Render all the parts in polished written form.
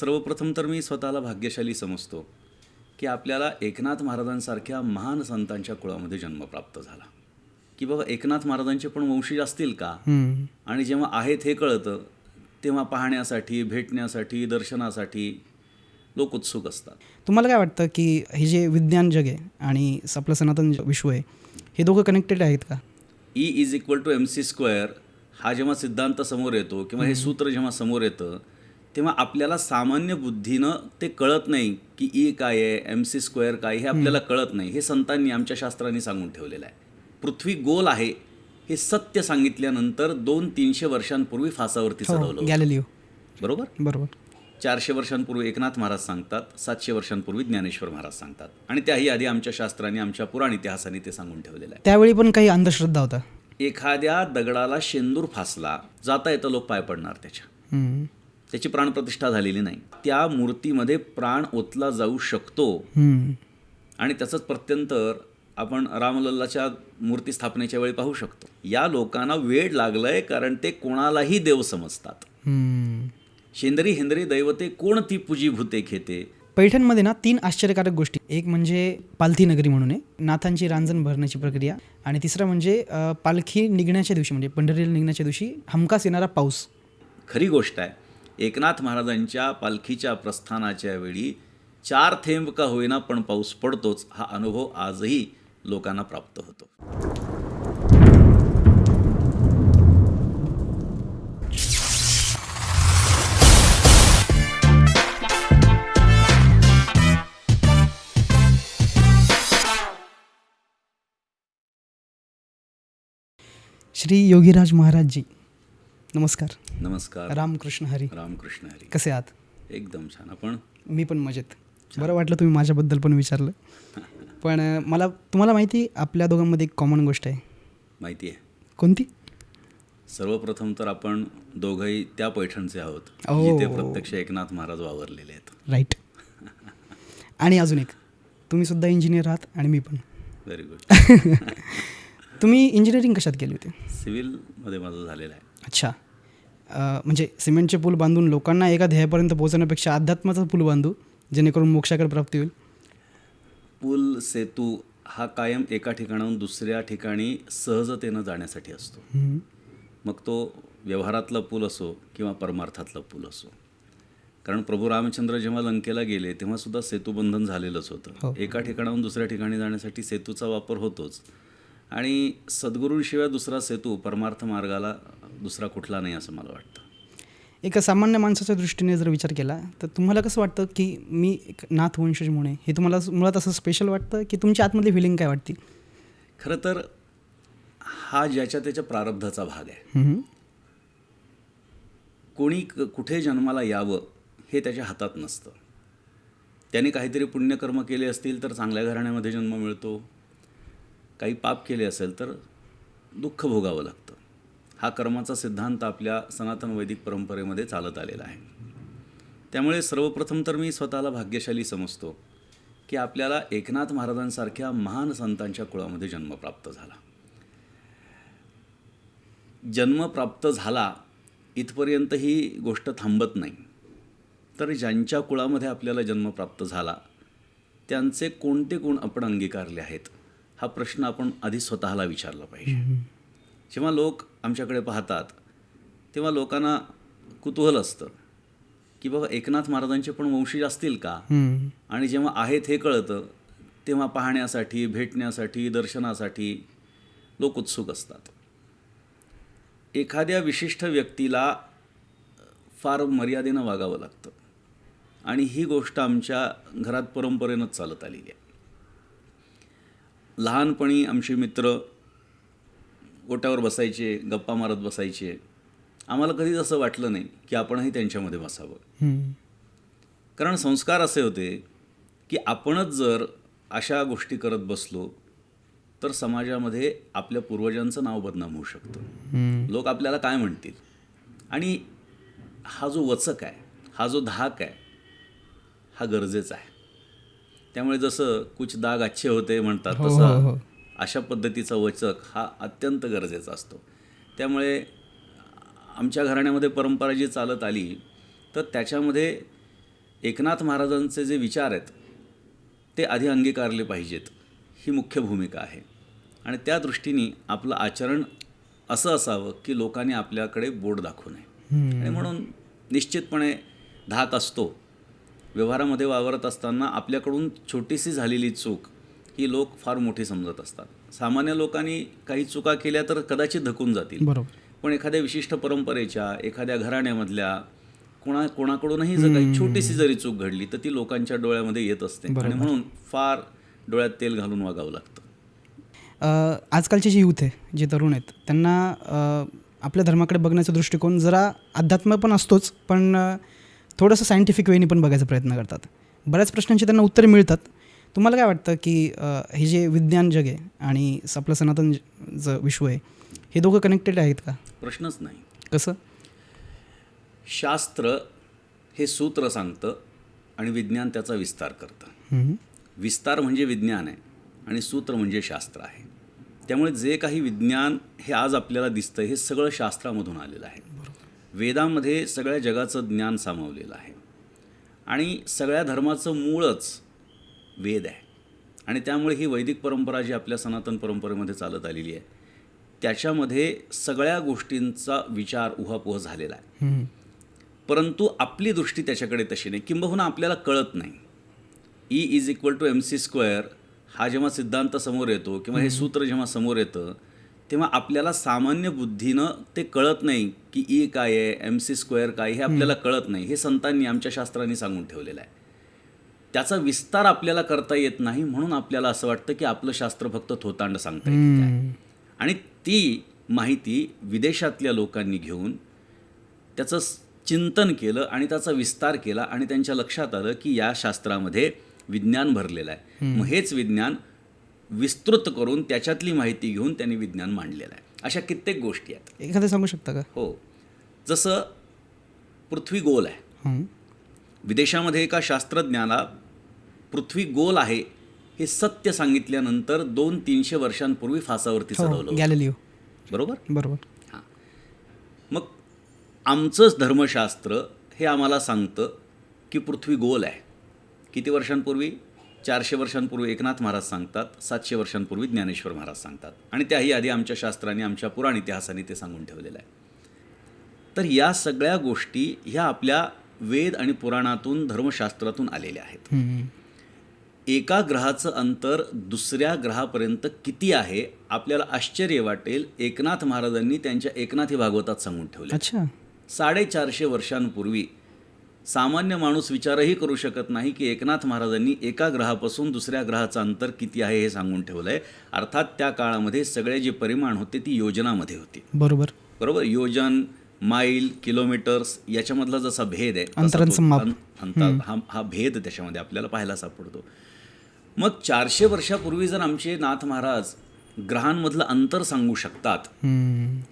सर्वप्रथम तर मी स्वतःला भाग्यशाली समजतो की आपल्याला एकनाथ महाराजांसारख्या महान संतांच्या कुळामध्ये जन्म प्राप्त झाला. की बाबा एकनाथ महाराजांचे पण वंशज असतील का, आणि जेव्हा आहेत हे कळतं तेव्हा पाहण्यासाठी, भेटण्यासाठी, दर्शनासाठी लोक उत्सुक असतात. तुम्हाला काय वाटतं की हे जे विज्ञान जग आहे आणि आपलं सनातन विश्व आहे, हे दोघं कनेक्टेड आहेत का? E=mc² हा जेव्हा सिद्धांत समोर येतो किंवा हे सूत्र जेव्हा समोर येतं तेव्हा आपल्याला सामान्य बुद्धीनं ते कळत नाही की ई काय आहे, mc² काय, हे आपल्याला कळत नाही. हे संतांनी, आमच्या शास्त्रांनी सांगून ठेवलेलं आहे. पृथ्वी गोल आहे हे सत्य सांगितल्यानंतर 200-300 वर्षांपूर्वी फासावरती चढवलं होतं. गॅलिलिओ. बरोबर. 400 वर्षांपूर्वी एकनाथ महाराज सांगतात, 700 वर्षांपूर्वी ज्ञानेश्वर महाराज सांगतात, आणि त्याही आधी आमच्या शास्त्रांनी, आमच्या पुराण इतिहासाने ते सांगून ठेवलेलं आहे. त्यावेळी पण काही अंधश्रद्धा होता. एखाद्या दगडाला शेंदूर फासला, जाता येतं लोक पाय पडणार त्याच्या, त्याची प्राणप्रतिष्ठा झालेली नाही. त्या मूर्तीमध्ये प्राण ओतला जाऊ शकतो, आणि त्याचंच प्रत्यंतर आपण रामलल्लाच्या मूर्ती स्थापनेच्या वेळी पाहू शकतो. या लोकांना वेळ लागलाय कारण ते कोणालाही देव समजतात. शेंदरी हेंदरी दैवते कोण ती पूजी भूते खेते. पैठणमध्ये ना 3 आश्चर्यकारक गोष्टी. एक म्हणजे पालथी नगरी म्हणून आहे, नाथांची रांजण भरण्याची प्रक्रिया, आणि तिसरा म्हणजे पालखी निघण्याच्या दिवशी, म्हणजे पंढरीला निघण्याच्या दिवशी हमखास येणारा पाऊस. खरी गोष्ट आहे, एकनाथ महाराजांच्या पालखीच्या प्रस्थानाच्या वेळी 4 थेंब का होईना पण पाऊस पडतोच. हा अनुभव आजही लोकांना प्राप्त होतो. श्री योगीराज महाराजजी नमस्कार. नमस्कार. रामकृष्ण हरी. रामकृष्ण हरी. कसे आहात? एकदम छान. आपण? मी पण मजेत. बरं वाटलं तुम्ही माझ्याबद्दल पण विचारलं. पण तुम्हाला माहिती, आपल्या दोघांमध्ये एक कॉमन गोष्ट आहे. माहिती आहे. कोणती? सर्वप्रथम तर आपण दोघंही त्या पैठणचे आहोत जिथे प्रत्यक्ष एकनाथ महाराज वावरलेले आहेत. राईट. आणि अजून एक, तुम्ही सुद्धा इंजिनियर आहात आणि मी पण. Very good. तुम्ही इंजिनिअरिंग कशात केली होती? सिव्हिलमध्ये माझं झालेलं आहे. अच्छा. म्हणजे सिमेंटचे पूल बांधून लोकांना एका ध्येयापर्यंत पोहोचण्यापेक्षा अध्यात्माचा पूल बांधू, जेणेकरून मोक्षाकडे प्राप्ती होईल. पूल, सेतू हा कायम एका ठिकाणाहून दुसऱ्या ठिकाणी सहजतेनं जाण्यासाठी असतो. मग तो व्यवहारातला पूल असो किंवा परमार्थातला पूल असो. कारण प्रभू रामचंद्र जेव्हा लंकेला गेले तेव्हा सुद्धा सेतूबंधन झालेलंच होतं. एका ठिकाणाहून दुसऱ्या ठिकाणी जाण्यासाठी सेतूचा वापर होतोच, आणि सद्गुरूंशिवाय दुसरा सेतू परमार्थ मार्गाला दुसरा कुठला नाही असं मला वाटतं. एका सामान्य माणसाच्या दृष्टीने जर विचार केला तर तुम्हाला कसं वाटतं की मी एक नाथ वंशज म्हणून, हे तुम्हाला मुळात असं स्पेशल वाटतं की तुमच्या आतमधली फिलिंग काय वाटते? खरं तर हा ज्याच्या त्याच्या प्रारब्धाचा भाग आहे. कोणी कुठे जन्माला यावं हे त्याच्या हातात नसतं. त्याने काहीतरी पुण्यकर्म केले असतील तर चांगल्या घराण्यामध्ये जन्म मिळतो, काही पाप केले असेल तर दुःख भोगावं लागतं. हा कर्माचा सिद्धांत आपल्या सनातन वैदिक परंपरेमध्ये चालत आलेला आहे. त्यामुळे सर्वप्रथम तर मी स्वतःला भाग्यशाली समजतो की आपल्याला एकनाथ महाराजांसारख्या महान संतांच्या कुळामध्ये जन्म प्राप्त झाला. जन्म प्राप्त झाला इथपर्यंत ही गोष्ट थांबत नाही. तर ज्यांच्या कुळामध्ये आपल्याला जन्म प्राप्त झाला त्यांचे कोणते गुण आपण अंगीकारले आहेत हा प्रश्न आपण आधी स्वतःला विचारला पाहिजे. जेव्हा लोक आमच्याकडे पाहतात तेव्हा लोकांना कुतूहल असतं की बाबा एकनाथ महाराजांचे पण वंशज असतील का, आणि जेव्हा आहेत हे कळतं तेव्हा पाहण्यासाठी, भेटण्यासाठी, दर्शनासाठी लोक उत्सुक असतात. एखाद्या विशिष्ट व्यक्तीला फार मर्यादेनं वागावं लागतं, आणि ही गोष्ट आमच्या घरात परंपरेनंच चालत आलेली आहे. लहानपणी आमचे मित्र ओट्यावर बसायचे, गप्पा मारत बसायचे. आम्हाला कधीच असं वाटलं नाही की आपणही त्यांच्यामध्ये बसावं. कारण संस्कार असे होते की आपणच जर अशा गोष्टी करत बसलो तर समाजामध्ये आपल्या पूर्वजांचं नाव बदनाम होऊ शकतं. लोक आपल्याला काय म्हणतील. आणि हा जो वचक आहे, हा जो धाक आहे, हा गरजेचा आहे. त्यामुळे जसं कुछ दाग अच्छे होते म्हणतात तसं अशा पद्धतीचा वचक हा अत्यंत गरजेचा असतो. त्यामुळे आमच्या घराण्यामध्ये परंपरा जी चालत आली तर त्याच्यामध्ये एकनाथ महाराजांचे जे विचार आहेत ते आधी अंगीकारले पाहिजेत, ही मुख्य भूमिका आहे. आणि त्या दृष्टीने आपलं आचरण असं असावं की लोकांनी आपल्याकडे बोट दाखवू नये. आणि म्हणून निश्चितपणे धाक असतो. व्यवहारामध्ये वावरत असताना आपल्याकडून छोटीशी झालेली चूक ही लोक फार मोठी समजत असतात. सामान्य लोकांनी काही चुका केल्या तर कदाचित धकून जातील, बरोबर. पण एखाद्या विशिष्ट परंपरेच्या, एखाद्या घराण्यामधल्या कोणाकडूनही जर काही छोटीशी जरी चूक घडली तर ती लोकांच्या डोळ्यामध्ये येत असते. आणि म्हणून फार डोळ्यात तेल घालून वागावं लागतं. आजकालचे जे यूथ आहे, जे तरुण आहेत, त्यांना आपल्या धर्माकडे बघण्याचा दृष्टिकोन जरा अध्यात्म पण असतोच, पण थोडंसं सायंटिफिक वेनी पण बघायचा प्रयत्न करतात. बऱ्याच प्रश्नांची त्यांना उत्तरे मिळतात. तुम्हाला काय वाटतं की हे जे विज्ञान जग आहे आणि आपलं सनातन जे विश्व आहे, हे दोघं कनेक्टेड आहेत का? प्रश्नच नाही. कसं? शास्त्र हे सूत्र सांगतं आणि विज्ञान त्याचा विस्तार करतं. विस्तार म्हणजे विज्ञान आहे आणि सूत्र म्हणजे शास्त्र आहे. त्यामुळे जे काही विज्ञान हे आज आपल्याला दिसतं हे सगळं शास्त्रामधून आलेलं आहे. वेदामध्ये सगळ्या जगाचं ज्ञान सामावलेलं आहे आणि सगळ्या धर्माचं मूळच वेद आहे. आणि त्यामुळे ही वैदिक परंपरा जी आपल्या सनातन परंपरेमध्ये चालत आलेली आहे त्याच्यामध्ये सगळ्या गोष्टींचा विचार उहापोह झालेला आहे. परंतु आपली दृष्टी त्याच्याकडे तशी नाही, किंबहुना आपल्याला कळत नाही. E=mc² हा जेव्हा सिद्धांत समोर येतो किंवा हे सूत्र जेव्हा समोर येतं तेव्हा आपल्याला सामान्य बुद्धीनं ते कळत नाही की ई काय आहे, mc² काय, हे आपल्याला कळत नाही. हे संतांनी, आमच्या शास्त्रांनी सांगून ठेवलेलं आहे. त्याचा विस्तार आपल्याला करता येत नाही, म्हणून आपल्याला असं वाटतं की आपलं शास्त्र फक्त थोतांड सांगता येतं. आणि ती माहिती विदेशातल्या लोकांनी घेऊन त्याचं चिंतन केलं आणि त्याचा विस्तार केला आणि त्यांच्या लक्षात आलं की या शास्त्रामध्ये विज्ञान भरलेलं आहे. मग हेच विज्ञान विस्तृत करून त्याच्यातली माहिती घेऊन त्यांनी विज्ञान मांडलेलं आहे. अशा कित्येक गोष्टी आहेत. एखादं सांगू शकता का? हो. जसं पृथ्वी गोल आहे. विदेशामध्ये एका शास्त्रज्ञाला पृथ्वी गोल आहे हे सत्य सांगितल्यानंतर 200-300 वर्षांपूर्वी फासावरती चढवलं. गॅलिलिओ. बरोबर. हां. मग आमचंच धर्मशास्त्र हे आम्हाला सांगतं की पृथ्वी गोल आहे. किती वर्षांपूर्वी? 400 वर्षांपूर्वी एकनाथ महाराज सांगतात, 700 वर्षांपूर्वी ज्ञानेश्वर महाराज सांगतात आणि त्याही आधी आमच्या शास्त्रांनी, आमच्या पुराण इतिहासाने ते सांगून ठेवलेलं आहे. तर या सगळ्या गोष्टी ह्या आपल्या वेद आणि पुराणातून, धर्मशास्त्रातून आलेल्या आहेत. एका ग्रहाचं अंतर दुसऱ्या ग्रहापर्यंत किती आहे आपल्याला आश्चर्य वाटेल, एकनाथ महाराजांनी त्यांच्या एकनाथी भागवतात सांगून ठेवलं. अच्छा. 450 वर्षांपूर्वी सामान्य माणूस विचारही करू शकत नाही की एकनाथ महाराजांनी एका ग्रहापासून दुसऱ्या ग्रहाचं अंतर किती आहे हे सांगून ठेवलं आहे. अर्थात त्या काळामध्ये सगळे जे परिमाण होते ती योजनामध्ये होती. बरोबर. योजन, माईल, किलोमीटर्स याच्यामधला जसा भेद आहे हा भेद त्याच्यामध्ये आपल्याला पाहायला सापडतो. मग 400 वर्षापूर्वी जर आमचे नाथ महाराज ग्रहांमधलं अंतर सांगू शकतात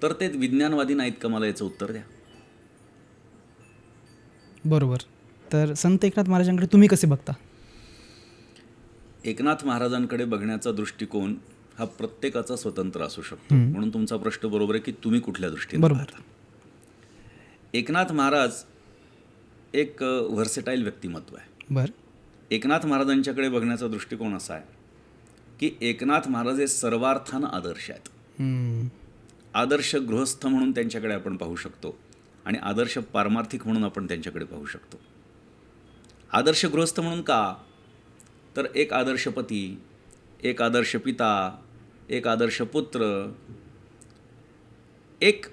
तर ते विज्ञानवादी नाहीत का? मला याचं उत्तर द्या. बरोबर. तर संत एकनाथ महाराजांकडे तुम्ही कसे बघता? एकनाथ महाराजांकडे बघण्याचा दृष्टिकोन हा प्रत्येकाचा स्वतंत्र असू शकतो. म्हणून तुमचा प्रश्न बरोबर आहे की तुम्ही कुठल्या दृष्टीने पाहता. एकनाथ महाराज एक व्हर्सेटाईल व्यक्तिमत्व आहे. एकनाथ महाराजांच्याकडे बघण्याचा दृष्टिकोन असा आहे की एकनाथ महाराज हे सर्वार्थानं आदर्श आहेत. आदर्श गृहस्थ म्हणून त्यांच्याकडे आपण पाहू शकतो आणि आदर्श पारमार्थिक म्हणून आपण त्यांच्याकडे पाहू शकतो. आदर्श गृहस्थ म्हणून का? तर एक आदर्श पती, एक आदर्श पिता, एक आदर्श पुत्र, एक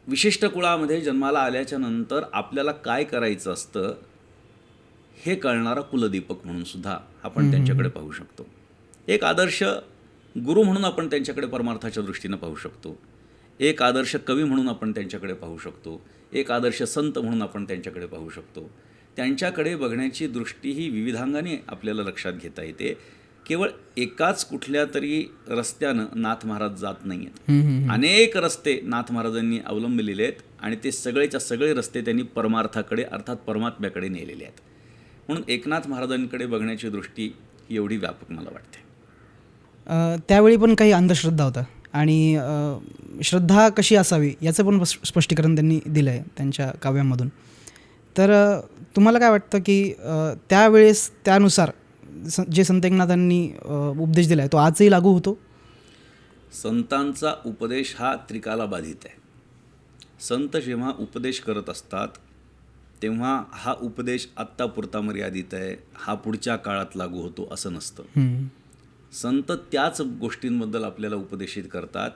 विशिष्ट कुळामध्ये जन्माला आल्याच्या नंतर आपल्याला काय करायचं असतं हे कळणारा कुलदीपक म्हणून सुद्धा आपण त्यांच्याकडे पाहू शकतो. एक आदर्श गुरु म्हणून आपण त्यांच्याकडे परमार्थाच्या दृष्टीनं पाहू शकतो. एक आदर्श कवी म्हणून आपण त्यांच्याकडे पाहू शकतो. एक आदर्श संत म्हणून आपण त्यांच्याकडे पाहू शकतो. त्यांच्याकडे बघण्याची दृष्टी ही विविधांगाने आपल्याला लक्षात घेता येते. केवळ एकाच कुठल्या तरी रस्त्यानं नाथ महाराज जात नाही आहेत. अनेक रस्ते नाथ महाराजांनी अवलंबलेले आहेत आणि ते सगळेच्या सगळे रस्ते त्यांनी परमार्थाकडे अर्थात परमात्म्याकडे नेलेले आहेत. म्हणून एकनाथ महाराजांकडे बघण्याची दृष्टी ही एवढी व्यापक मला वाटते. त्यावेळी पण काही अंधश्रद्धा होता आणि श्रद्धा कशी असावी याचं पण स्पष्टीकरण त्यांनी दिलं आहे त्यांच्या काव्यांमधून. तर तुम्हाला काय वाटतं की त्यावेळेस त्यानुसार जे संत एकनाथांनी उपदेश दिला आहे तो आजही लागू होतो? संतांचा उपदेश हा त्रिकाला बाधित आहे. संत जेव्हा उपदेश करत असतात तेव्हा हा उपदेश आत्तापुरता मर्यादित आहे, हा पुढच्या काळात लागू होतो असं नसतं. संत त्याच गोष्टींबद्दल आपल्याला उपदेशित करतात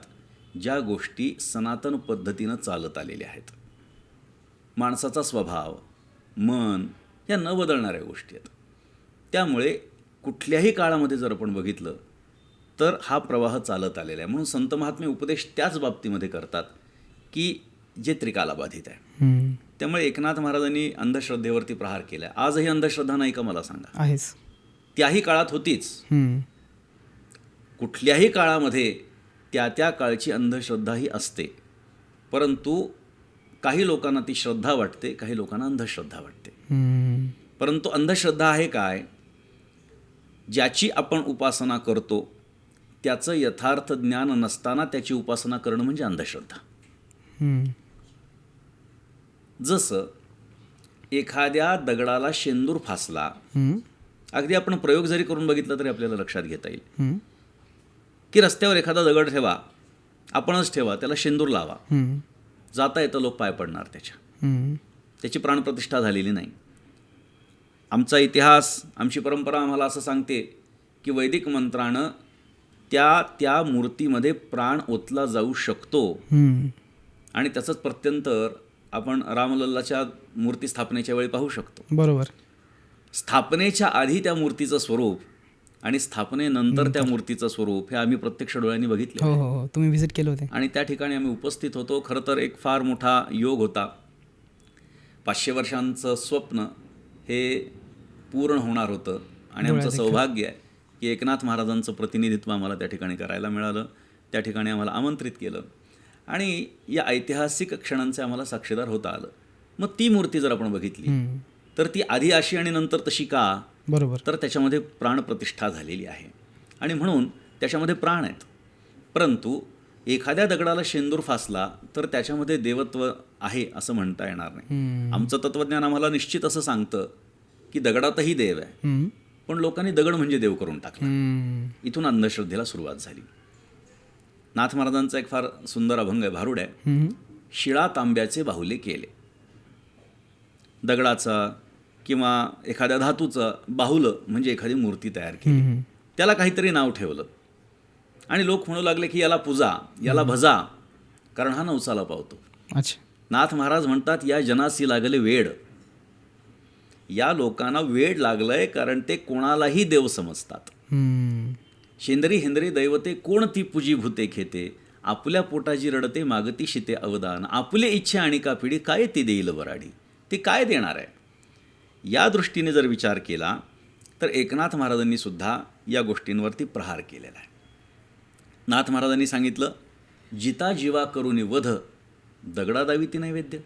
ज्या गोष्टी सनातन पद्धतीनं चालत आलेल्या आहेत. माणसाचा स्वभाव, मन या न बदलणाऱ्या गोष्टी आहेत. त्यामुळे कुठल्याही काळामध्ये जर आपण बघितलं तर हा प्रवाह चालत आलेला आहे. म्हणून संत महात्मे उपदेश त्याच बाबतीमध्ये करतात की जे त्रिकालाबाधित आहे. त्यामुळे एकनाथ महाराजांनी अंधश्रद्धेवरती प्रहार केला आहे. आजही अंधश्रद्धा नाही का मला सांगा? आहेच. त्याही काळात होतीच. कुठल्याही काळामध्ये त्या त्या काळची अंधश्रद्धा ही असते, परंतु काही लोकांना ती श्रद्धा वाटते, काही लोकांना अंधश्रद्धा वाटते. परंतु अंधश्रद्धा आहे काय? ज्याची आपण उपासना करतो त्याचं यथार्थ ज्ञान नसताना त्याची उपासना करणं म्हणजे अंधश्रद्धा. जसं एखाद्या दगडाला शेंदूर फासला, अगदी आपण प्रयोग जरी करून बघितला तरी आपल्याला लक्षात घेता येईल की रस्त्यावर एखादा दगड ठेवा, आपणच ठेवा, त्याला शेंदूर लावा, जाता येतं लोक पाय पडणार त्याची प्राणप्रतिष्ठा झालेली नाही. आमचा इतिहास, आमची परंपरा आम्हाला असं सांगते की वैदिक मंत्रानं त्या मूर्तीमध्ये प्राण ओतला जाऊ शकतो. आणि त्याचंच प्रत्यंतर आपण रामलल्लाच्या मूर्ती स्थापनेच्या वेळी पाहू शकतो. बरोबर. स्थापनेच्या आधी त्या मूर्तीचं स्वरूप आणि स्थापनेनंतर त्या मूर्तीचं स्वरूप हे आम्ही प्रत्यक्ष डोळ्यांनी बघितलं. हो, तुम्ही व्हिजिट केलं होते आणि त्या ठिकाणी आम्ही उपस्थित होतो. खरं तर एक फार मोठा योग होता. 500 वर्षांचं स्वप्न हे पूर्ण होणार होतं आणि आमचं सौभाग्य आहे की एकनाथ महाराजांचं प्रतिनिधित्व आम्हाला त्या ठिकाणी करायला मिळालं. त्या ठिकाणी आम्हाला आमंत्रित केलं आणि या ऐतिहासिक क्षणांचे आम्हाला साक्षीदार होता आलं. मग ती मूर्ती जर आपण बघितली तर ती आधी अशी आणि नंतर तशी का? बरोबर. तर त्याच्यामध्ये प्राणप्रतिष्ठा झालेली आहे आणि म्हणून त्याच्यामध्ये प्राण आहेत. परंतु एखाद्या दगडाला शेंदूर फासला तर त्याच्यामध्ये देवत्व आहे असं म्हणता येणार नाही. आमचं तत्त्वज्ञान आम्हाला निश्चित असं सांगतं की दगडातही देव आहे, पण लोकांनी दगड म्हणजे देव करून टाकला. इथून अंधश्रद्धेला सुरुवात झाली. नाथ महाराजांचा एक फार सुंदर अभंग आहे, भारूड आहे. शिळा तांब्याचे बाहुले केले. दगडाचा किंवा एखाद्या धातूचं बाहुलं म्हणजे एखादी मूर्ती तयार केली, त्याला काहीतरी नाव ठेवलं आणि लोक म्हणू लागले की याला पूजा, याला भजा, कारण हा नवसाला पावतो. अच्छा. नाथ महाराज म्हणतात या जनासी लागले वेड. या लोकांना वेड लागलंय कारण ते कोणालाही देव समजतात. शेंदरी हेंदरी दैवते कोण ती पूजी भूते खेते, आपल्या पोटाची रडते मागती शिते अवदान, आपले इच्छा आणि का पिढी काय ती देईल वराडी. ती काय देणार आहे? या दृष्टीने जर विचार केला तर एकनाथ महाराजांनी सुद्धा या गोष्टींवरती प्रहार केलेला आहे. नाथ महाराजांनी सांगितलं, जिता जीवा करुनी वध, दगडादावी ती नैवेद्य.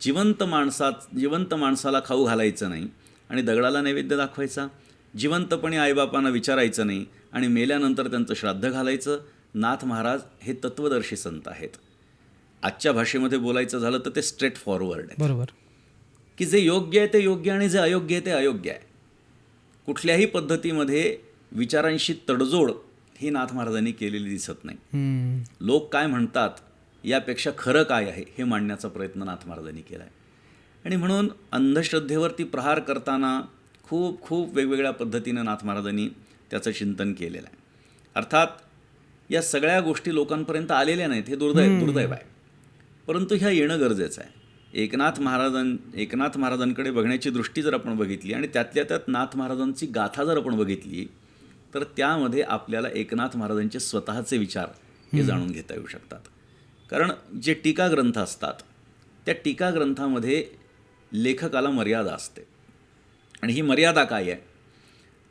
जिवंत माणसाला खाऊ घालायचं नाही आणि दगडाला नैवेद्य दाखवायचा. जिवंतपणे आईबापांना विचारायचं नाही आणि मेल्यानंतर त्यांचं श्राद्ध घालायचं. नाथ महाराज हे तत्वदर्शी संत आहेत. आजच्या भाषेमध्ये बोलायचं झालं तर ते स्ट्रेट फॉरवर्ड आहे. बरोबर. की जे योग्य आहे ते योग्य आणि जे अयोग्य आहे ते अयोग्य आहे. कुठल्याही पद्धतीमध्ये विचारांशी तडजोड ही नाथ महाराजांनी केलेली दिसत नाही. लोक काय म्हणतात यापेक्षा खरं काय आहे हे मांडण्याचा प्रयत्न नाथ महाराजांनी केला आहे. आणि म्हणून अंधश्रद्धेवरती प्रहार करताना खूप खूप वेगवेगळ्या पद्धतीनं नाथ महाराजांनी त्याचं चिंतन केलेलं आहे. अर्थात या सगळ्या गोष्टी लोकांपर्यंत आलेल्या नाहीत, हे दुर्दैव आहे. परंतु ह्या येणं गरजेचं आहे. एकनाथ महाराजांकडे बघण्याची दृष्टी जर आपण बघितली आणि त्यातल्या त्यात नाथ महाराजांची गाथा जर आपण बघितली तर त्यामध्ये आपल्याला एकनाथ महाराजांचे स्वतःचे विचार हे जाणून घेता येऊ शकतात. कारण जे टीकाग्रंथ असतात त्या टीकाग्रंथामध्ये लेखकाला मर्यादा असते आणि ही मर्यादा काय आहे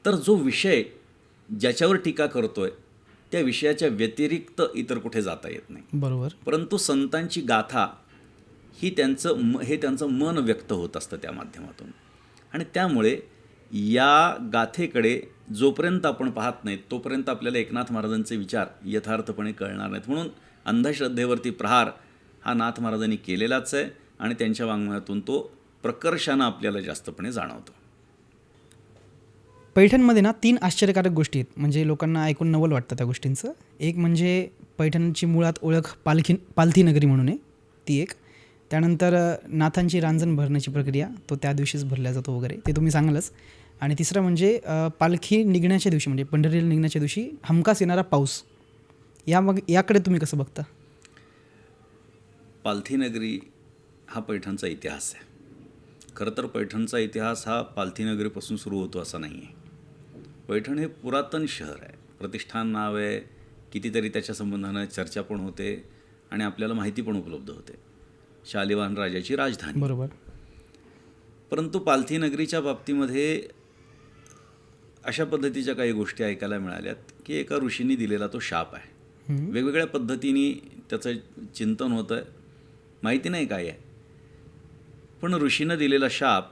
तर जो विषय ज्याच्यावर टीका करतोय त्या विषयाच्या व्यतिरिक्त इतर कुठे जाता येत नाही. बरोबर. परंतु संतांची गाथा ही त्यांचं मन व्यक्त होत असतं त्या माध्यमातून आणि त्यामुळे या गाथेकडे जोपर्यंत आपण पाहत नाहीत तोपर्यंत आपल्याला एकनाथ महाराजांचे विचार यथार्थपणे कळणार नाहीत. म्हणून अंधश्रद्धेवरती प्रहार हा नाथ महाराजांनी केलेलाच आहे आणि त्यांच्या वाङ्मयातून तो प्रकर्षानं आपल्याला जास्तपणे जाणवतं. पैठणमध्ये ना 3 आश्चर्यकारक गोष्टी आहेत, म्हणजे लोकांना ऐकून नवल वाटतं त्या गोष्टींचं. एक म्हणजे पैठणची मुळात ओळख पालथी नगरी म्हणून आहे, ती एक. त्यानंतर नाथांची रांजण भरण्याची प्रक्रिया, तो त्या दिवशीच भरला जातो वगैरे, ते तुम्ही सांगालच. आणि तिसरं म्हणजे पालखी निघण्याच्या दिवशी, म्हणजे पंढरीला निघण्याच्या दिवशी हमखास येणारा पाऊस. याकडे तुम्ही कसं बघता? पालथी नगरी हा पैठणचा इतिहास आहे. खरं तर पैठणचा इतिहास हा पालथी नगरीपासून सुरू होतो असा नाही आहे. पैठण हे पुरातन शहर आहे, प्रतिष्ठान नाव आहे, कितीतरी त्याच्या संबंधानं चर्चा पण होते आणि आपल्याला माहिती पण उपलब्ध होते. शालिवाहन राजाची राजधानी. बरोबर. परंतु पालथी नगरीच्या बाबतीमध्ये अशा पद्धतीच्या काही गोष्टी ऐकायला मिळाल्यात की एका ऋषींनी दिलेला तो शाप आहे. वेगवेगळ्या पद्धतीने त्याचं चिंतन होतं आहे, माहिती नाही काय आहे, पण ऋषीनं दिलेला शाप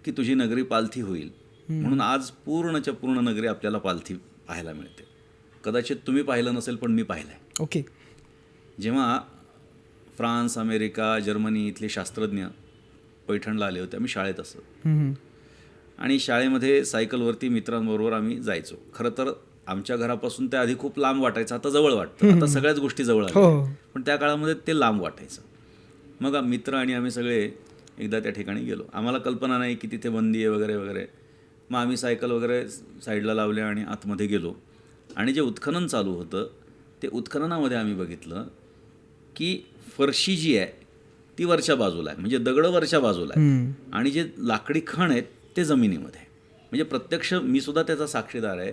की तुझी नगरी पालथी होईल, म्हणून आज पूर्णच्या पूर्ण नगरी आपल्याला पालथी पाहायला मिळते. कदाचित तुम्ही पाहिलं नसेल, पण मी पाहिलं आहे. ओके. जेव्हा फ्रान्स, अमेरिका, जर्मनी इथले शास्त्रज्ञ पैठणला आले होते, आम्ही शाळेत असत, आणि शाळेमध्ये सायकलवरती मित्रांबरोबर आम्ही जायचो. खरं तर आमच्या घरापासून ते आधी खूप लांब वाटायचं, आता जवळ वाटतं. आता सगळ्याच गोष्टी जवळ आल्या, पण त्या काळामध्ये ते लांब वाटायचं. मग मित्र आणि आम्ही सगळे एकदा त्या ठिकाणी गेलो. आम्हाला कल्पना नाही की तिथे बंदी आहे वगैरे वगैरे. मग आम्ही सायकल वगैरे साईडला लावल्या आणि आतमध्ये गेलो, आणि जे उत्खनन चालू होतं ते उत्खननामध्ये आम्ही बघितलं की फरशी जी आहे ती वरच्या बाजूला आहे, म्हणजे दगडं वरच्या बाजूला आहे, आणि जे लाकडी खण आहेत ते जमिनीमध्ये. म्हणजे प्रत्यक्ष मी सुद्धा त्याचा साक्षीदार आहे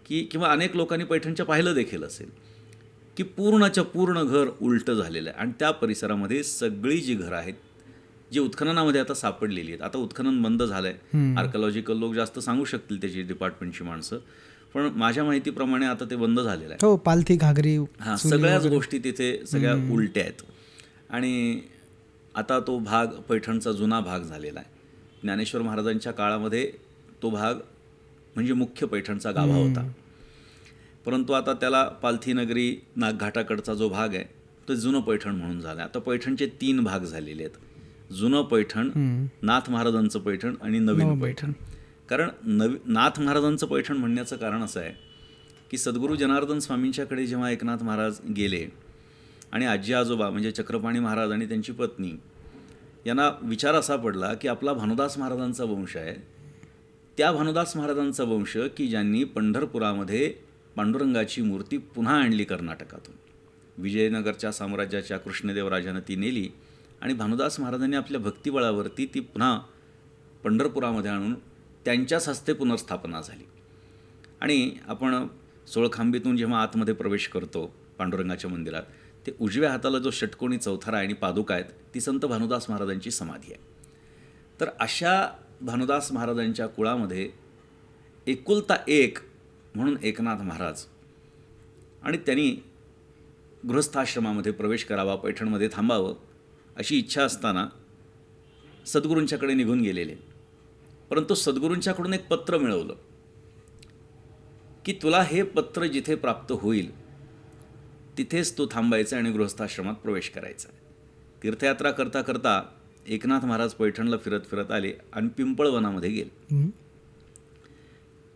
की, किंवा अनेक लोकांनी पैठणच्या पाहिलं देखील असेल की पूर्णच्या पूर्ण घर उलटं झालेलं आहे. आणि त्या परिसरामध्ये सगळी जी घरं आहेत जी उत्खननामध्ये आता सापडलेली आहेत, आता उत्खनन बंद झालं आहे, आर्किओलॉजिकल लोक जास्त सांगू शकतील त्याची, डिपार्टमेंटची माणसं, पण माझ्या माहितीप्रमाणे आता ते बंद झालेलं आहे. हो, पालथी, घागरी, हां, सगळ्याच गोष्टी तिथे सगळ्या उलट्या आहेत. आणि आता तो भाग पैठणचा जुना भाग झालेला आहे. ज्ञानेश्वर महाराजांच्या काळामध्ये तो भाग म्हणजे मुख्य पैठणचा गाभा होता, परंतु आता त्याला पालथी नगरी नागघाटाकडचा जो भाग आहे तो जुनं पैठण म्हणून झाला आहे. आता पैठणचे 3 भाग झालेले आहेत, जुनं पैठण, नाथ महाराजांचं पैठण आणि नवीन पैठण. कारण नाथ महाराजांचं पैठण म्हणण्याचं कारण असं आहे की सद्गुरू जनार्दन स्वामींच्याकडे जेव्हा एकनाथ महाराज गेले आणि आजी आजोबा म्हणजे चक्रपाणी महाराज आणि त्यांची पत्नी यांना विचार असा पडला की आपला भानुदास महाराजांचा वंश आहे, त्या भानुदास महाराजांचा वंश की ज्यांनी पंढरपुरामध्ये पांडुरंगाची मूर्ती पुन्हा आणली कर्नाटकातून. विजयनगरच्या साम्राज्याच्या कृष्णदेवराजानं ती नेली आणि भानुदास महाराजांनी आपल्या भक्तिबळावरती ती पुन्हा पंढरपुरामध्ये आणून त्यांच्याच हस्ते पुनर्स्थापना झाली. आणि आपण सोळखांबीतून जेव्हा आतमध्ये प्रवेश करतो पांडुरंगाच्या मंदिरात, ते उजव्या हाताला जो षटकोनी चौथरा आणि पादुका आहेत ती संत भानुदास महाराजांची समाधी आहे. तर अशा भानुदास महाराजांच्या कुळामध्ये एकुलता एक म्हणून एकनाथ महाराज, आणि त्यांनी गृहस्थाश्रमामध्ये प्रवेश करावा, पैठणमध्ये थांबावं अशी इच्छा असताना सद्गुरूंच्याकडे निघून गेलेले. परंतु सद्गुरूंच्याकडून एक पत्र मिळवलं की तुला हे पत्र जिथे प्राप्त होईल तिथेच तू थांबायचं आणि गृहस्थाश्रमात प्रवेश करायचा. तीर्थयात्रा करता करता एकनाथ महाराज पैठणला फिरत फिरत आले आणि पिंपळवनामध्ये गेले.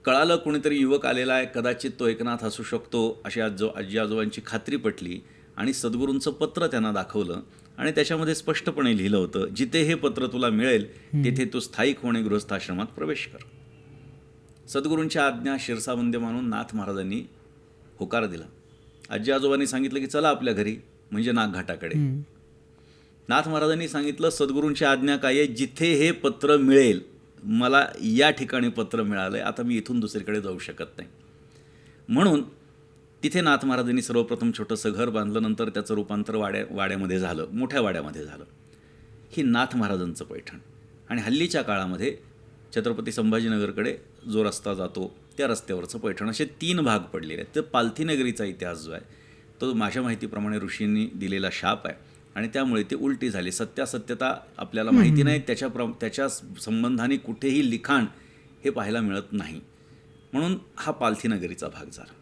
कळालं कुणीतरी युवक आलेला आहे, कदाचित तो एकनाथ असू शकतो अशी आजी आजोबांची खात्री पटली, आणि सद्गुरूंचं पत्र त्यांना दाखवलं आणि त्याच्यामध्ये स्पष्टपणे लिहिलं होतं, जिथे हे पत्र तुला मिळेल तिथे तू स्थायिक होणे गृहस्थाश्रमात प्रवेश कर. सद्गुरूंच्या आज्ञा शिरसावंद्य मानून नाथ महाराजांनी होकार दिला. आजी आजोबांनी सांगितलं की चला आपल्या घरी, म्हणजे नागघाटाकडे. नाथ महाराजांनी सांगितलं सद्गुरूंची आज्ञा काय आहे, जिथे हे पत्र मिळेल, मला या ठिकाणी पत्र मिळालं आहे, आता मी इथून दुसरीकडे जाऊ शकत नाही. म्हणून तिथे नाथ महाराजांनी सर्वप्रथम छोटंसं घर बांधलं, नंतर त्याचं रूपांतर वाड्यामध्ये झालं, मोठ्या वाड्यामध्ये झालं. ही नाथ महाराजांचं पैठण. आणि हल्लीच्या काळामध्ये छत्रपती संभाजीनगरकडे जो रस्ता जातो त्या रस्त्यावरचं पैठण, असे 3 भाग पडलेले आहेत. तर पालथी नगरीचा इतिहास जो आहे तो माझ्या माहितीप्रमाणे ऋषींनी दिलेला शाप आहे, आणि त्यामुळे ती उलटी झाली. सत्यासत्यता आपल्याला माहिती नाही, त्याच्या संबंधाने कुठेही लिखाण हे पाहायला मिळत नाही, म्हणून हा पालथी नगरीचा भाग झाला.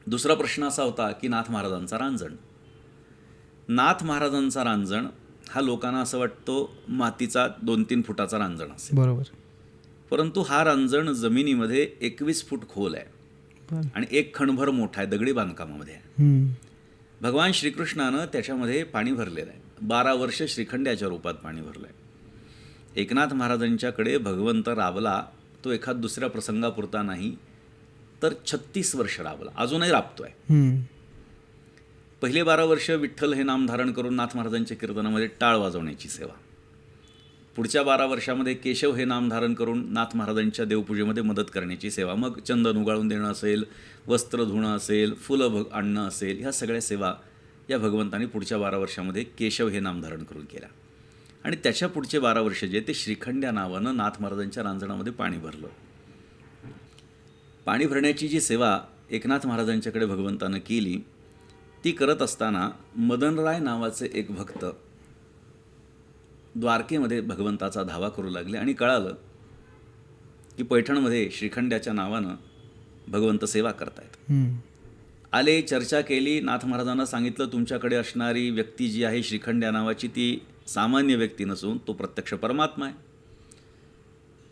दुसरा प्रश्न असा होता की नाथ महाराजांचा रांजण. नाथ महाराजांचा रांजण हा लोकांना असं वाटतो मातीचा 2-3 फुटाचा रांजण असेल, बरोबर. परंतु हा रांजण जमिनीमध्ये 21 फूट खोल आहे बरं. आणि 1 खणभर मोठा आहे, दगडी बांधकामामध्ये आहे. हम्म. भगवान श्रीकृष्णानं त्याच्यामध्ये पाणी भरलेलं आहे. 12 वर्ष श्रीखंड्याच्या रूपात पाणी भरलं आहे. एकनाथ महाराजांच्याकडे भगवंत राबला तो एखाद दुसऱ्या प्रसंगापुरता नाही, तर 36 वर्ष राबला, अजूनही राबतोय. हम्म. पहिले 12 वर्ष विठ्ठल हे नाम धारण करून नाथ महाराजांच्या कीर्तनामध्ये टाळ वाजवण्याची सेवा. पुढच्या 12 वर्षामध्ये केशव हे नाम धारण करून नाथ महाराजांच्या देवपूजेमध्ये मदत करण्याची सेवा. मग चंदन उगाळून देणं असेल, वस्त्र धुणं असेल, फुलं आणणं असेल, ह्या सगळ्या सेवा या भगवंतांनी पुढच्या 12 वर्षामध्ये केशव हे नाम धारण करून केल्या. आणि त्याच्या पुढचे 12 वर्ष जे ते श्रीखंड या नावानं नाथ महाराजांच्या रांजणामध्ये पाणी भरलं. पाणी भरण्याची जी सेवा एकनाथ महाराजांच्याकडे भगवंतानं केली, ती करत असताना मदनराय नावाचे एक भक्त द्वारकेमध्ये भगवंताचा धावा करू लागले आणि कळालं की पैठणमध्ये श्रीखंड्याच्या नावानं भगवंत सेवा करतायत. आले, चर्चा केली, नाथ महाराजांना सांगितलं तुमच्याकडे असणारी व्यक्ती जी आहे श्रीखंड्या नावाची ती सामान्य व्यक्ती नसून तो प्रत्यक्ष परमात्मा आहे.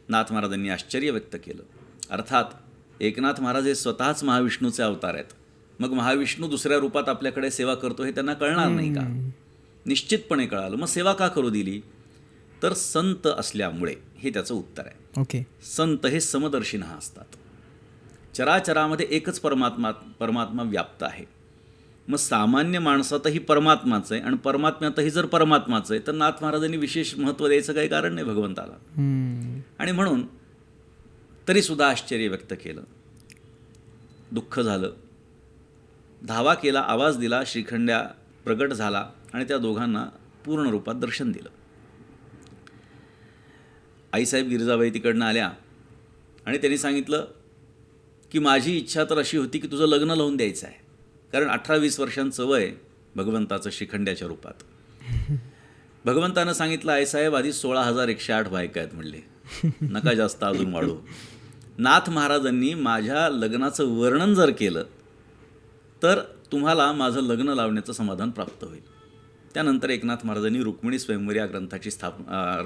नाथ महाराजांनी आश्चर्य व्यक्त केलं. अर्थात एकनाथ महाराज हे स्वतःच महाविष्णूचे अवतार आहेत, मग महाविष्णू दुसऱ्या रूपात आपल्याकडे सेवा करतो हे त्यांना कळणार नाही का? निश्चितपणे कळालं. मग सेवा का करू दिली? तर संत असल्यामुळे, हे त्याचं उत्तर आहे. ओके. संत हे समदर्शिनः असतात. चराचरामध्ये एकच परमात्मा व्याप्त आहे. मग सामान्य माणसातही परमात्माच आहे आणि परमात्म्यातही जर परमात्माच आहे तर नाथ महाराजांनी विशेष महत्त्व द्यायचं काही कारण नाही भगवंताला. आणि म्हणून तरीसुद्धा आश्चर्य व्यक्त केलं, दुःख झालं, धावा केला, आवाज दिला, श्रीखंड्या प्रगट झाला आणि त्या दोघांना पूर्ण रूपात दर्शन दिलं. आईसाहेब गिरिजाबाई तिकडनं आल्या आणि त्यांनी सांगितलं की माझी इच्छा तर अशी होती की तुझं लग्न लावून द्यायचं आहे, कारण 18-20 वर्षांचं वय भगवंताचं श्रीखंड्याच्या रूपात. भगवंतानं सांगितलं आईसाहेब आधी 16,108 बायका आहेत म्हणले, नका जास्त अजून वाढू. नाथ महाराजांनी माझ्या लग्नाचं वर्णन जर केलं तर तुम्हाला माझं लग्न लावण्याचं समाधान प्राप्त होईल. त्यानंतर एकनाथ महाराजांनी रुक्मिणी स्वयंवर या ग्रंथाची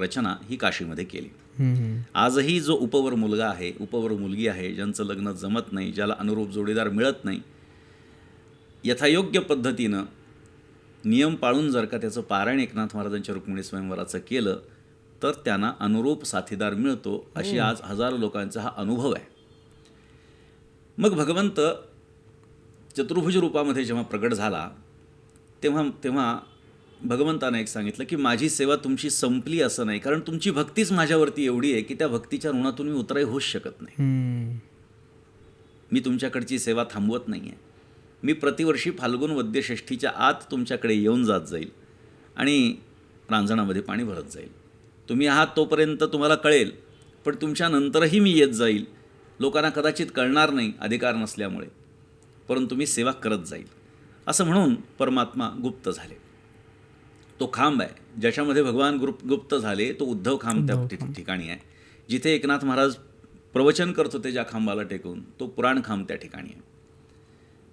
रचना ही काशीमध्ये केली. आजही जो उपवर मुलगा आहे, उपवर मुलगी आहे, ज्यांचं लग्न जमत नाही, ज्याला अनुरूप जोडीदार मिळत नाही, यथायोग्य पद्धतीनं नियम पाळून जर का त्याचं पारायण एकनाथ महाराजांच्या रुक्मिणी स्वयंवराचं केलं तर त्यांना अनुरूप साथीदार मिळतो, अशी आज हजारो लोकांचा हा अनुभव आहे. मग भगवंत चतुर्भुज रूपामध्ये जेव्हा प्रगट झाला तेव्हा भगवंतानं एक सांगितलं की माझी सेवा तुमची संपली असं नाही, कारण तुमची भक्तीच माझ्यावरती एवढी आहे की त्या भक्तीच्या ऋणातून मी उतराई होऊच शकत नाही. मी तुमच्याकडची सेवा थांबवत नाही आहे. मी प्रतिवर्षी फाल्गुन वद्य षष्ठीच्या आत तुमच्याकडे येऊन जात जाईल आणि रांजणामध्ये पाणी भरत जाईल. तुम्ही आहात तोपर्यंत तुम्हाला कळेल, पण तुमच्यानंतरही मी येत जाईल. लोकांना कदाचित कळणार नाही अधिकार नसल्यामुळे, परंतु मी सेवा करत जाईल. असं म्हणून परमात्मा गुप्त झाले. तो खांब आहे ज्याच्यामध्ये भगवान गुप्त झाले, तो उद्धव खांब त्या ठिकाणी आहे. जिथे एकनाथ महाराज प्रवचन करत होते ज्या खांबाला टेकून, तो पुराण खांब त्या ठिकाणी आहे.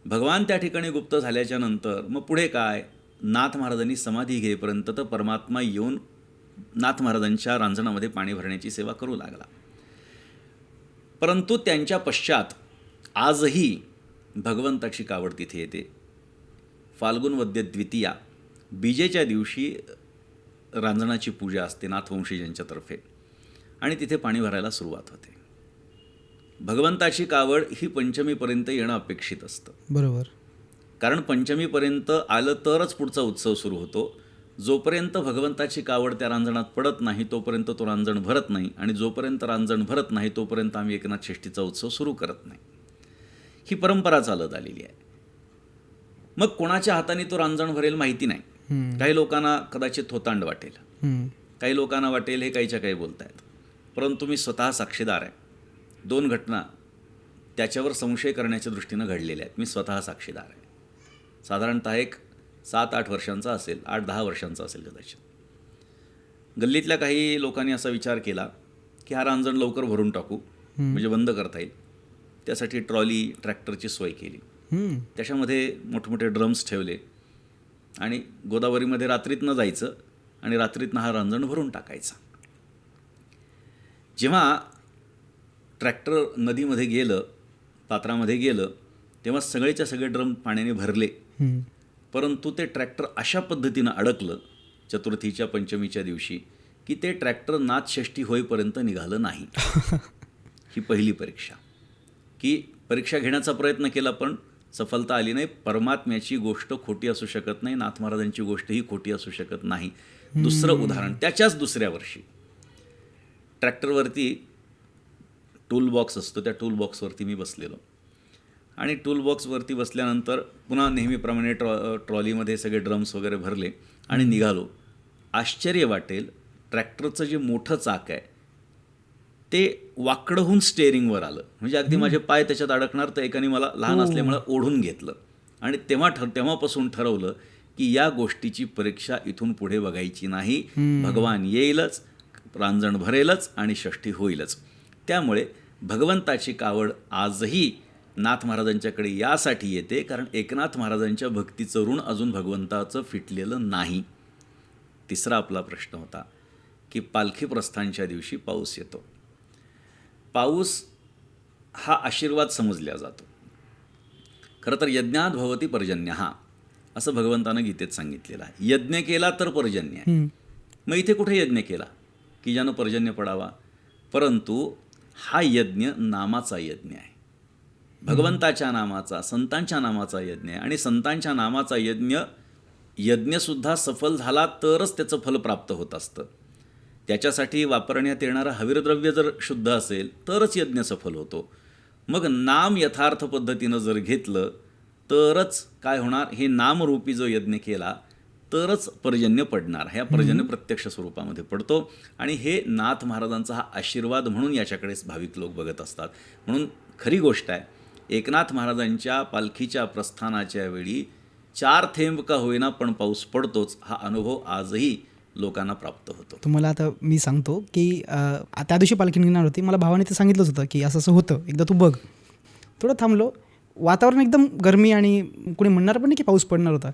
भगवान त्या ठिकाणी गुप्त झाल्याच्या नंतर मग पुढे काय, नाथ महाराजांनी समाधी घेईपर्यंत तर परमात्मा येऊन नाथ महाराजांच्या रांजणामध्ये पाणी भरण्याची सेवा करू लागला. परंतु त्यांच्या पश्चात आजही भगवंताची कावड तिथे येते. फाल्गुन वद्य द्वितीया बीजेच्या दिवशी रांजणाची पूजा असते नाथवंशीयांच्यातर्फे आणि तिथे पाणी भरायला सुरुवात होते. भगवंताची कावड ही पंचमीपर्यंत येणं अपेक्षित असतं. बरोबर. कारण पंचमीपर्यंत आलं तरच पुढचा उत्सव सुरू होतो. जोपर्यंत भगवंताची कावड त्या रांजणात पडत नाही तोपर्यंत तो रांजण भरत नाही, आणि जोपर्यंत रांजण भरत नाही तोपर्यंत आम्ही एकनाथ षष्ठीचा उत्सव सुरू करत नाही. ही परंपरा चालत आलेली आहे. मग कोणाच्या हाताने तो रांजण भरेल माहिती नाही. काही लोकांना कदाचित थोतांड वाटेल, काही लोकांना वाटेल हे काहीच्या काही बोलतायत, परंतु मी स्वतः साक्षीदार आहे. 2 घटना त्याच्यावर संशय करण्याच्या दृष्टीनं घडलेल्या आहेत. मी स्वतः साक्षीदार आहे. साधारणतः एक 7-8 वर्षांचा असेल, 8-10 वर्षांचा असेल कदाचित. गल्लीतल्या काही लोकांनी असा विचार केला की हा रांजण लवकर भरून टाकू, म्हणजे बंद करता येईल. त्यासाठी ट्रॉली ट्रॅक्टरची सोय केली. त्याच्यामध्ये मोठमोठे ड्रम्स ठेवले आणि गोदावरीमध्ये रात्रीत न जायचं आणि रात्रीतनं हा रांजण भरून टाकायचा. जेव्हा ट्रॅक्टर नदीमध्ये गेलं, पात्रामध्ये गेलं, तेव्हा सगळेच्या सगळे ड्रम पाण्याने भरले. परंतु ते ट्रॅक्टर अशा पद्धतीनं अडकलं चतुर्थीच्या पंचमीच्या दिवशी की ते ट्रॅक्टर नाथषष्ठी होईपर्यंत निघालं नाही. ही पहिली परीक्षा, की परीक्षा घेण्याचा प्रयत्न केला पण सफलता आली नाही. परमात्म्याची गोष्ट खोटी असू शकत नाही, नाथ महाराजांची गोष्ट ही खोटी असू शकत नाही. दुसरं उदाहरण, त्याच्याच दुसऱ्या वर्षी ट्रॅक्टरवरती टूल बॉक्स असतो, त्या टूल बॉक्सवरती मी बसलेलो आणि टूल बॉक्सवरती बसल्यानंतर पुन्हा नेहमीप्रमाणे ट्रॉलीमध्ये सगळे ड्रम्स वगैरे भरले आणि निघालो. आश्चर्य वाटेल, ट्रॅक्टरचं जे मोठं चाक आहे ते वाकडं होऊन स्टेअरिंगवर आलं. म्हणजे अगदी माझे पाय त्याच्यात अडकणार, तर एकाने मला लहान असल्यामुळे ओढून घेतलं आणि तेव्हापासून ठरवलं की या गोष्टीची परीक्षा इथून पुढे बघायची नाही. भगवान येईलच, रांजण भरेलच आणि षष्ठी होईलच. त्यामुळे भगवंताची कावड आजही नाथ महाराजांच्याकडे यासाठी येते कारण एकनाथ महाराजांच्या भक्तीचं ऋण अजून भगवंताचं फिटलेलं नाही. तिसरा आपला प्रश्न होता की पालखी प्रस्थानच्या दिवशी पाऊस येतो. पाऊस हा आशीर्वाद समजला जातो. खरं तर यज्ञात भवती पर्जन्यः असं भगवंतानं गीतेत सांगितलेलं आहे. यज्ञ केला तर पर्जन्य आहे. मग इथे कुठे यज्ञ केला की ज्यानं पर्जन्य पडावा? परंतु हा यज्ञ नामाचा यज्ञ आहे, भगवंताच्या नामाचा, संतांच्या नामाचा यज्ञ आहे. आणि संतांच्या नामाचा यज्ञसुद्धा सफल झाला तरच त्याचं फल प्राप्त होत असतं. त्याच्यासाठी वापरण्यात येणारं हविरद्रव्य जर शुद्ध असेल तरच यज्ञ सफल होतो. मग नाम यथार्थ पद्धतीनं जर घेतलं तरच काय होणार, हे नामरूपी जो यज्ञ केला तरच पर्जन्य पडणार. ह्या पर्जन्य प्रत्यक्ष स्वरूपामध्ये पडतो आणि हे नाथ महाराजांचा हा आशीर्वाद म्हणून याच्याकडेच भाविक लोक बघत असतात. म्हणून खरी गोष्ट आहे, एकनाथ महाराजांच्या पालखीच्या प्रस्थानाच्या वेळी 4 थेंब का होईना पण पाऊस पडतोच. हा अनुभव आजही लोकांना प्राप्त होतो. तुम्हाला आता मी सांगतो की त्या दिवशी पालखी निघणार होती. मला भावाने ते सांगितलंच होतं की असं असं होतं, एकदा तू बघ. थोडं थांबलो, वातावरण एकदम गरमी आणि कोणी म्हणणार पण नाही की पाऊस पडणार होता.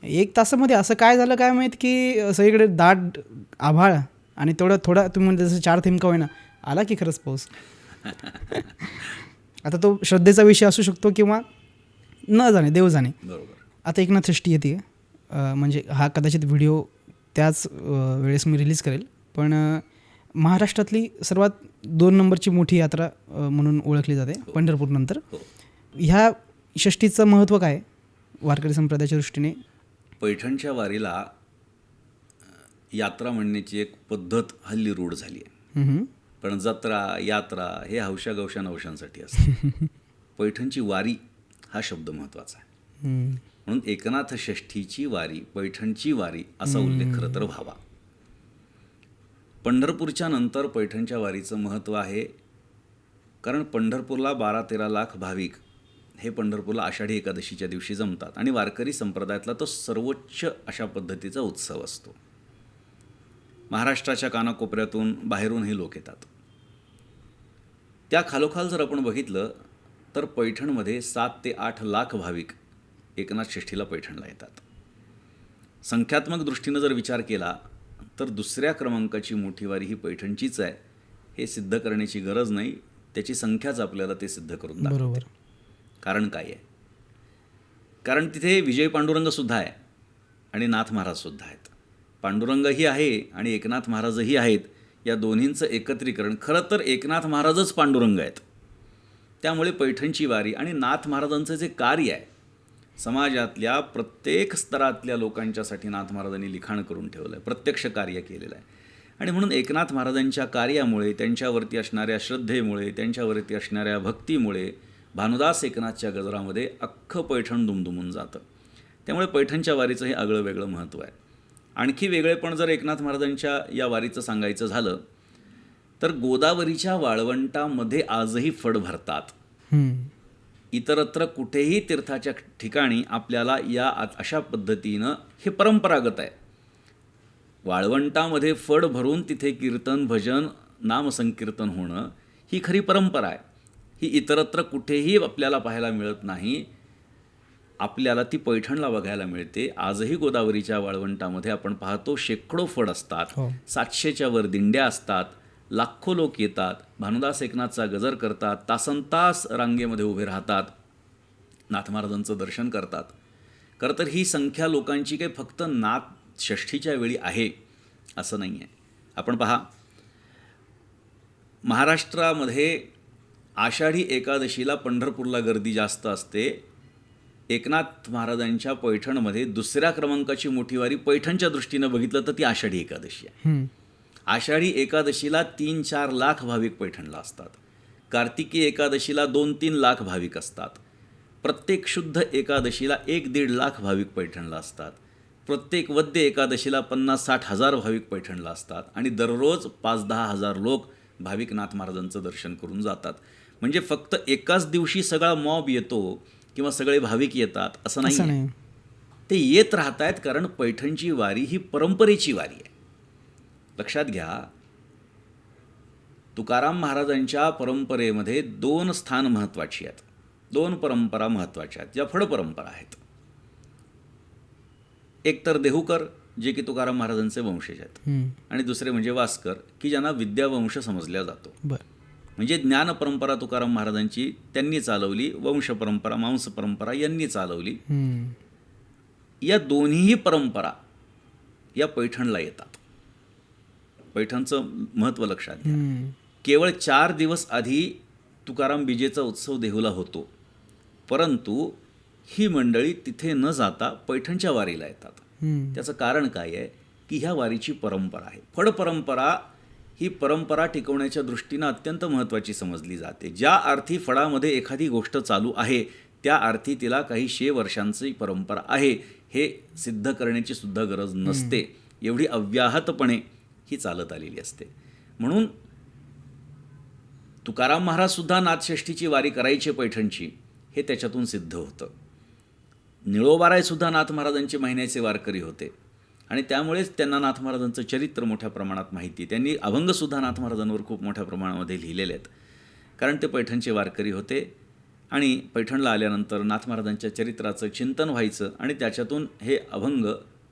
1 तासामध्ये असं काय झालं काय माहीत की सगळीकडे दाट आभाळ आणि थोडा तुम्ही म्हणता जसं 4 थेंब का होईना आला की खरंच पाऊस. आता तो श्रद्धेचा विषय असू शकतो किंवा न जाणे, देव जाणे. बरोबर. आता एकनाथ षष्ठी येते, म्हणजे हा कदाचित व्हिडिओ त्याच वेळेस मी रिलीज करेल. पण महाराष्ट्रातली सर्वात 2 नंबरची मोठी यात्रा म्हणून ओळखली जाते पंढरपूरनंतर. ह्या षष्टीचं महत्त्व काय वारकरी संप्रदायाच्या दृष्टीने? पैठणच्या वारीला यात्रा म्हणण्याची एक पद्धत हल्ली रूढ झाली आहे. पण जत्रा, यात्रा हे हौशा गौशा नवशांसाठी असते. पैठणची वारी हा शब्द महत्त्वाचा आहे. म्हणून एकनाथ षष्ठीची वारी, पैठणची वारी असा उल्लेख खरं तर व्हावा. पंढरपूरच्या नंतर पैठणच्या वारीचं महत्त्व आहे कारण पंढरपूरला 12-13 लाख भाविक हे पंढरपूरला आषाढी एकादशीच्या दिवशी जमतात आणि वारकरी संप्रदायातला तो सर्वोच्च अशा पद्धतीचा उत्सव असतो. महाराष्ट्राच्या कानाकोपऱ्यातून बाहेरूनही लोक येतात. त्या खालोखाल जर आपण बघितलं तर पैठणमध्ये 7 ते 8 लाख भाविक एकनाथ षष्ठीला पैठणला येतात. संख्यात्मक दृष्टीनं जर विचार केला तर दुसऱ्या क्रमांकाची मोठी वारी ही पैठणचीच आहे हे सिद्ध करण्याची गरज नाही. त्याची संख्याच आपल्याला ते सिद्ध करून दाखवते. बरोबर. कारण काय आहे? कारण तिथे विजय पांडुरंगसुद्धा आहे आणि नाथ महाराजसुद्धा आहेत. पांडुरंगही आहे आणि एकनाथ महाराजही आहेत. या दोन्हींचं एकत्रीकरण, खरं तर एकनाथ महाराजच पांडुरंग आहेत. त्यामुळे पैठणची वारी आणि नाथ महाराजांचं जे कार्य आहे, समाजातल्या प्रत्येक स्तरातल्या लोकांच्यासाठी नाथ महाराजांनी लिखाण करून ठेवलं आहे, प्रत्यक्ष कार्य केलेलं आहे. आणि म्हणून एकनाथ महाराजांच्या कार्यामुळे, त्यांच्यावरती असणाऱ्या श्रद्धेमुळे, त्यांच्यावरती असणाऱ्या भक्तीमुळे भानुदास एकनाथच्या गजरामध्ये अख्खं पैठण दुमदुमून जातं. त्यामुळे पैठणच्या वारीचं हे आगळं वेगळं महत्त्व आहे. आणखी वेगळेपण जर एकनाथ महाराजांच्या या वारीचं सांगायचं झालं तर गोदावरीच्या वाळवंटामध्ये आजही फड भरतात. इतरत्र कुठेही तीर्थाच्या ठिकाणी आपल्याला या अशा पद्धतीनं हे परंपरागत आहे. वाळवंटामध्ये फड भरून तिथे कीर्तन, भजन, नामसंकीर्तन होणं ही खरी परंपरा आहे. ही इतरत्र कुठेही आपल्याला पाहायला मिळत नाही. आपल्याला ती पैठणला बघायला मिळते. आजही गोदावरीच्या वाळवंटामध्ये आपण पाहतो शेकडो फड असतात, हो. 700च्या वर दिंड्या असतात, लाखो लोक येतात, भानुदास एकनाथचा गजर करतात, तासनतास रांगेमध्ये उभे राहतात, नाथ महाराजांचं दर्शन करतात. खरं तर ही संख्या लोकांची काही फक्त नाथ षष्ठीच्या वेळी आहे असं नाही आहे. आपण पहा, महाराष्ट्रामध्ये आषाढी एकादशीला पंढरपूरला गर्दी जास्त असते. एकनाथ महाराजांच्या पैठणमध्ये दुसऱ्या क्रमांकाची मोठी वारी पैठणच्या दृष्टीनं बघितलं तर ती आषाढी एकादशी आहे. आषाढी एकादशीला 3-4 लाख भाविक पैठणला असतात. कार्तिकी एकादशीला 2-3 लाख भाविक असतात. प्रत्येक शुद्ध एकादशीला 1-1.5 लाख भाविक पैठणला असतात. प्रत्येक वद्य एकादशीला 50-60 हजार भाविक पैठणला असतात. आणि दररोज 5-10 हजार लोक भाविक नाथ महाराजांचं दर्शन करून जातात. म्हणजे फक्त एकाच दिवशी सगळा मॉब येतो किंवा सगळे भाविक येतात असं नाही. ते येत राहत आहेत कारण पैठणची वारी ही परंपरेची वारी आहे. लक्षात घ्या, तुकाराम महाराजांच्या परंपरेमध्ये 2 स्थान महत्त्वाची आहेत, 2 परंपरा महत्त्वाच्या आहेत, ज्या फड परंपरा आहेत. एक तर देहूकर, जे की तुकाराम महाराजांचे वंशज आहेत, आणि दुसरे म्हणजे वास्कर, की ज्यांना विद्यावंश समजल्या जातो. म्हणजे ज्ञान परंपरा तुकाराम महाराजांची त्यांनी चालवली, वंश परंपरा, मांस परंपरा यांनी चालवली. या दोन्हीही परंपरा या पैठणला येतात. पैठणचं महत्त्व लक्षात घ्या. केवळ 4 दिवस आधी तुकाराम बीजेचा उत्सव देहूला होतो, परंतु ही मंडळी तिथे न जाता पैठणच्या वारीला येतात. त्याचं कारण काय आहे की ह्या वारीची परंपरा आहे. फड परंपरा ही परंपरा टिकवण्याच्या दृष्टीनं अत्यंत महत्त्वाची समजली जाते. ज्या अर्थी फडामध्ये एखादी गोष्ट चालू आहे त्या अर्थी तिला काही 100 वर्षांची परंपरा आहे हे सिद्ध करण्याची सुद्धा गरज नसते. एवढी अव्याहतपणे ही चालत आलेली असते. म्हणून तुकाराम महाराज सुद्धा नाथषष्ठीची वारी करायची पैठणची हे त्याच्यातून सिद्ध होतं. निळोबाराय सुद्धा नाथ महाराजांचे महिन्याचे वारकरी होते आणि त्यामुळेच त्यांना नाथ महाराजांचं चरित्र मोठ्या प्रमाणात माहिती. त्यांनी अभंगसुद्धा नाथ महाराजांवर खूप मोठ्या प्रमाणामध्ये लिहिलेले आहेत, कारण ते पैठणचे वारकरी होते. आणि पैठणला आल्यानंतर नाथ महाराजांच्या चरित्राचं चिंतन व्हायचं आणि त्याच्यातून हे अभंग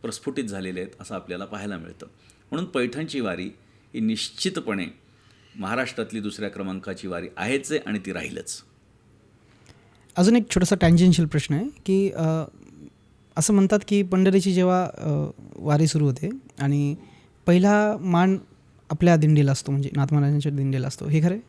प्रस्फुटित झालेले आहेत असं आपल्याला पाहायला मिळतं. म्हणून पैठणची वारी ही निश्चितपणे महाराष्ट्रातली 2ऱ्या क्रमांकाची वारी आहेच आहे आणि ती राहीलच. अजून एक छोटासा टँजेन्शियल प्रश्न आहे की असं म्हणतात की पंढरीची जेव्हा वारी सुरू होते आणि पहिला मान आपल्या दिंडीला असतो, म्हणजे नाथ महाराजांच्या दिंडीला असतो, हे खरं आहे?